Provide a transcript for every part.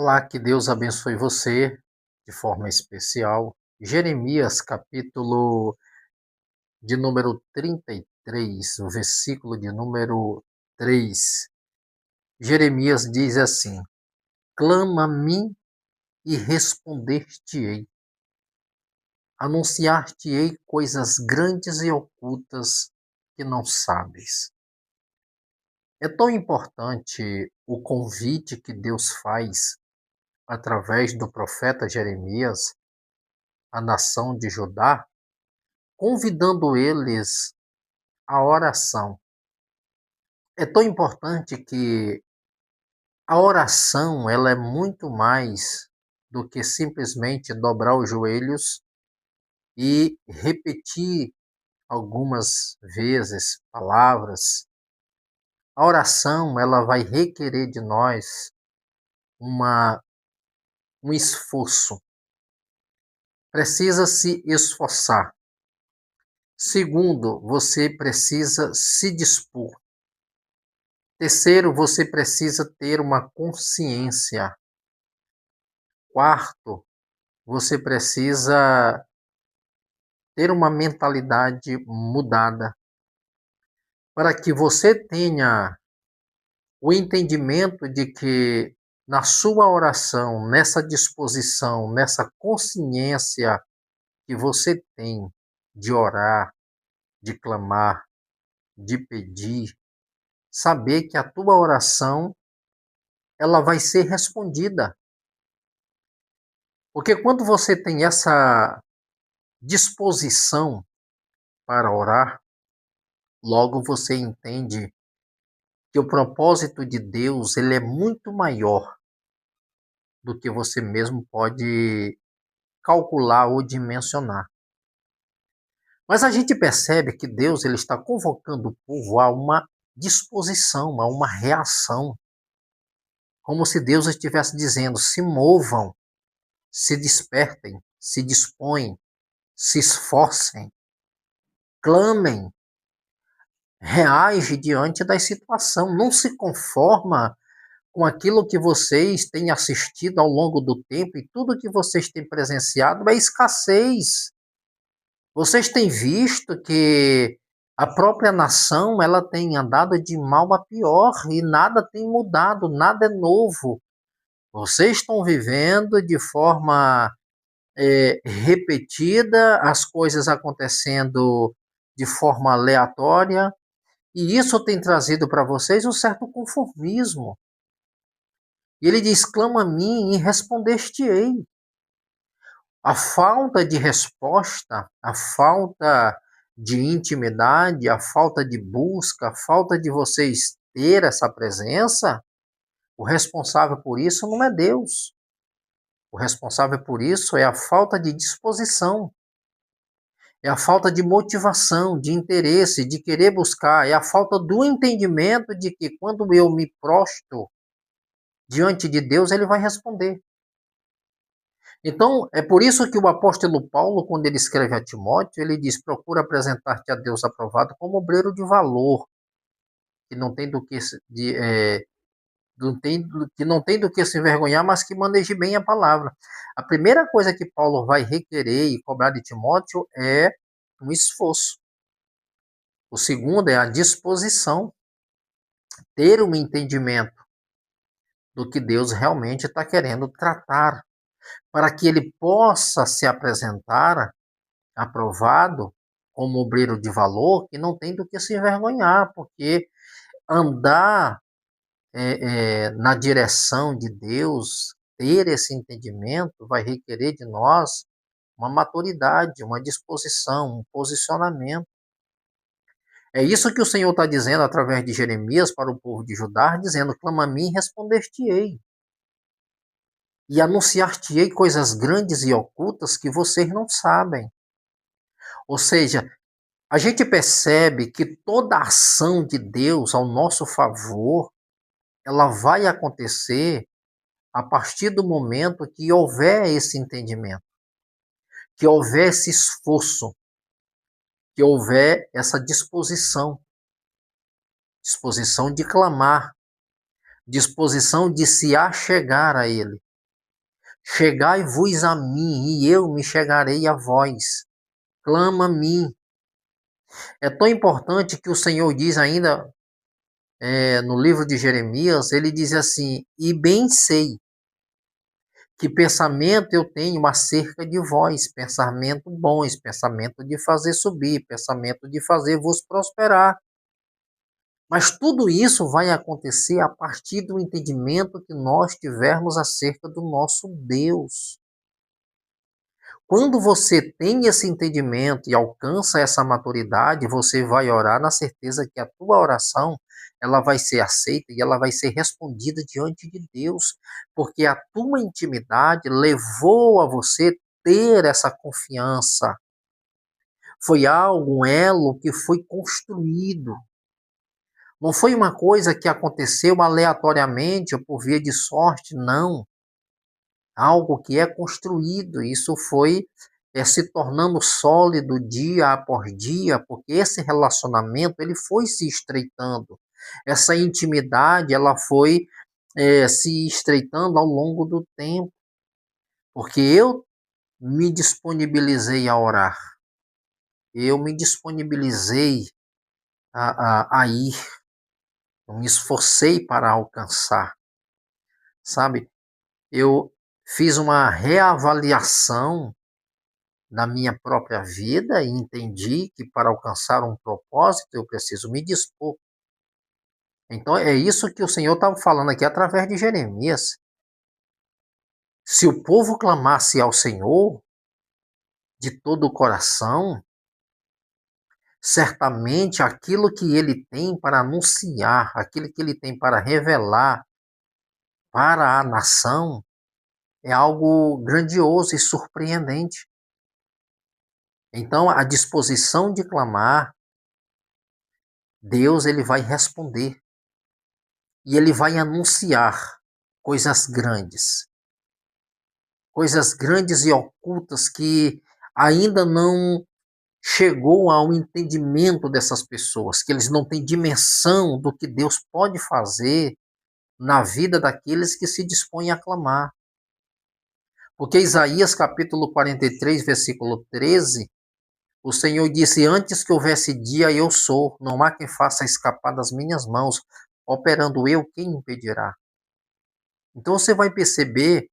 Olá, que Deus abençoe você de forma especial. Jeremias, capítulo de número 33, o versículo de número 3. Jeremias diz assim: Clama a mim e responder-te-ei. Anunciar-te-ei coisas grandes e ocultas que não sabes. É tão importante o convite que Deus faz através do profeta Jeremias à nação de Judá, convidando eles à oração. É tão importante que a oração ela é muito mais do que simplesmente dobrar os joelhos e repetir algumas vezes palavras. A oração ela vai requerer de nós uma, um esforço. Precisa se esforçar. Segundo, você precisa se dispor. Terceiro, você precisa ter uma consciência. Quarto, você precisa ter uma mentalidade mudada para que você tenha o entendimento de que na sua oração, nessa disposição, nessa consciência que você tem de orar, de clamar, de pedir, saber que a tua oração ela vai ser respondida. Porque quando você tem essa disposição para orar, logo você entende que o propósito de Deus ele é muito maior do que você mesmo pode calcular ou dimensionar. Mas a gente percebe que Deus ele está convocando o povo a uma disposição, a uma reação, como se Deus estivesse dizendo: se movam, se despertem, se dispõem, se esforcem, clamem, reage diante da situação, não se conforma com aquilo que vocês têm assistido ao longo do tempo e tudo que vocês têm presenciado é escassez. Vocês têm visto que a própria nação ela tem andado de mal a pior e nada tem mudado, nada é novo. Vocês estão vivendo de forma repetida, as coisas acontecendo de forma aleatória, e isso tem trazido para vocês um certo conformismo. E ele diz: clama a mim e responder-te-ei. A falta de resposta, a falta de intimidade, a falta de busca, a falta de vocês ter essa presença, o responsável por isso não é Deus. O responsável por isso é a falta de disposição, é a falta de motivação, de interesse, de querer buscar, é a falta do entendimento de que quando eu me prostro diante de Deus, ele vai responder. Então, é por isso que o apóstolo Paulo, quando ele escreve a Timóteo, ele diz: procura apresentar-te a Deus aprovado como obreiro de valor, que não tem do que que não tem do que se envergonhar, mas que maneje bem a palavra. A primeira coisa que Paulo vai requerer e cobrar de Timóteo é um esforço. O segundo é a disposição, ter um entendimento do que Deus realmente está querendo tratar, para que ele possa se apresentar aprovado como obreiro de valor, que não tem do que se envergonhar, porque andar na direção de Deus, ter esse entendimento, vai requerer de nós uma maturidade, uma disposição, um posicionamento. É isso que o Senhor está dizendo através de Jeremias para o povo de Judá, dizendo: clama a mim e responder-te-ei. E anunciar-te-ei coisas grandes e ocultas que vocês não sabem. Ou seja, a gente percebe que toda a ação de Deus ao nosso favor, ela vai acontecer a partir do momento que houver esse entendimento, que houver esse esforço, que houver essa disposição, disposição de clamar, disposição de se achegar a Ele. Chegai-vos a mim, e eu me chegarei a vós. Clama a mim. É tão importante que o Senhor diz ainda no livro de Jeremias, ele diz assim: e bem sei que pensamento eu tenho acerca de vós, pensamento bons, pensamento de fazer subir, pensamento de fazer vos prosperar. Mas tudo isso vai acontecer a partir do entendimento que nós tivermos acerca do nosso Deus. Quando você tem esse entendimento e alcança essa maturidade, você vai orar na certeza que a tua oração ela vai ser aceita e ela vai ser respondida diante de Deus, porque a tua intimidade levou a você ter essa confiança. Foi algo, um elo que foi construído. Não foi uma coisa que aconteceu aleatoriamente ou por via de sorte, não. Algo que é construído, isso foi se tornando sólido dia após dia, porque esse relacionamento ele foi se estreitando. Essa intimidade ela foi se estreitando ao longo do tempo, porque eu me disponibilizei a orar, eu me disponibilizei a ir, eu me esforcei para alcançar, sabe? Eu fiz uma reavaliação na minha própria vida e entendi que para alcançar um propósito eu preciso me dispor. Então é isso que o Senhor estava falando aqui através de Jeremias. Se o povo clamasse ao Senhor de todo o coração, certamente aquilo que ele tem para anunciar, aquilo que ele tem para revelar para a nação é algo grandioso e surpreendente. Então, a disposição de clamar, Deus ele vai responder e ele vai anunciar coisas grandes e ocultas que ainda não chegou ao entendimento dessas pessoas, que eles não têm dimensão do que Deus pode fazer na vida daqueles que se dispõem a clamar. Porque Isaías capítulo 43, versículo 13, o Senhor disse: antes que houvesse dia, eu sou, não há quem faça escapar das minhas mãos, operando eu, quem impedirá? Então você vai perceber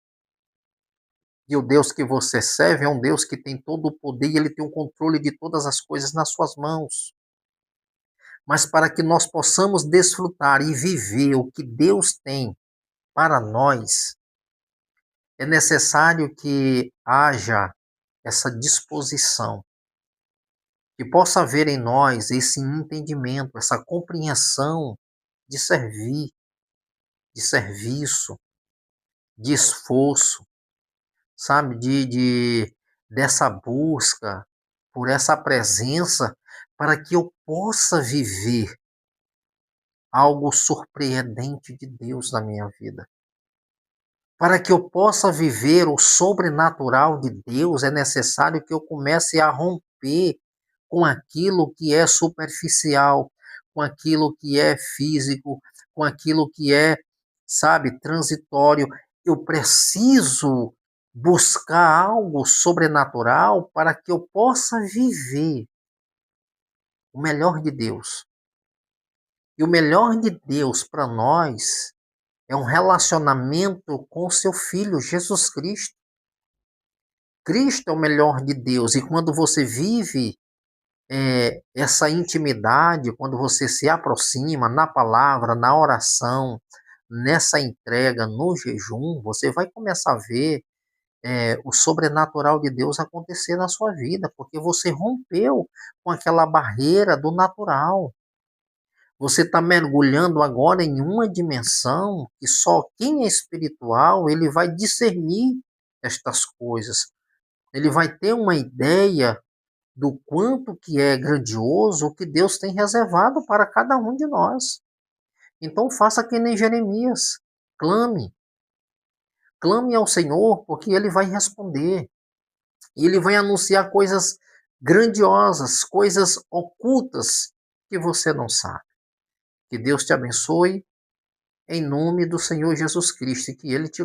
que o Deus que você serve é um Deus que tem todo o poder e ele tem o controle de todas as coisas nas suas mãos. Mas para que nós possamos desfrutar e viver o que Deus tem para nós, é necessário que haja essa disposição, que possa haver em nós esse entendimento, essa compreensão de servir, de serviço, de esforço, sabe, dessa busca por essa presença, para que eu possa viver algo surpreendente de Deus na minha vida. Para que eu possa viver o sobrenatural de Deus, é necessário que eu comece a romper com aquilo que é superficial, com aquilo que é físico, com aquilo que é, sabe, transitório. Eu preciso buscar algo sobrenatural para que eu possa viver o melhor de Deus. E o melhor de Deus para nós é um relacionamento com seu Filho, Jesus Cristo. Cristo é o melhor de Deus. E quando você vive essa intimidade, quando você se aproxima na palavra, na oração, nessa entrega, no jejum, você vai começar a ver o sobrenatural de Deus acontecer na sua vida, porque você rompeu com aquela barreira do natural. Você está mergulhando agora em uma dimensão que só quem é espiritual ele vai discernir estas coisas. Ele vai ter uma ideia do quanto que é grandioso o que Deus tem reservado para cada um de nós. Então faça que nem Jeremias. Clame. Clame ao Senhor, porque Ele vai responder. E Ele vai anunciar coisas grandiosas, coisas ocultas que você não sabe. Que Deus te abençoe, em nome do Senhor Jesus Cristo, e que Ele te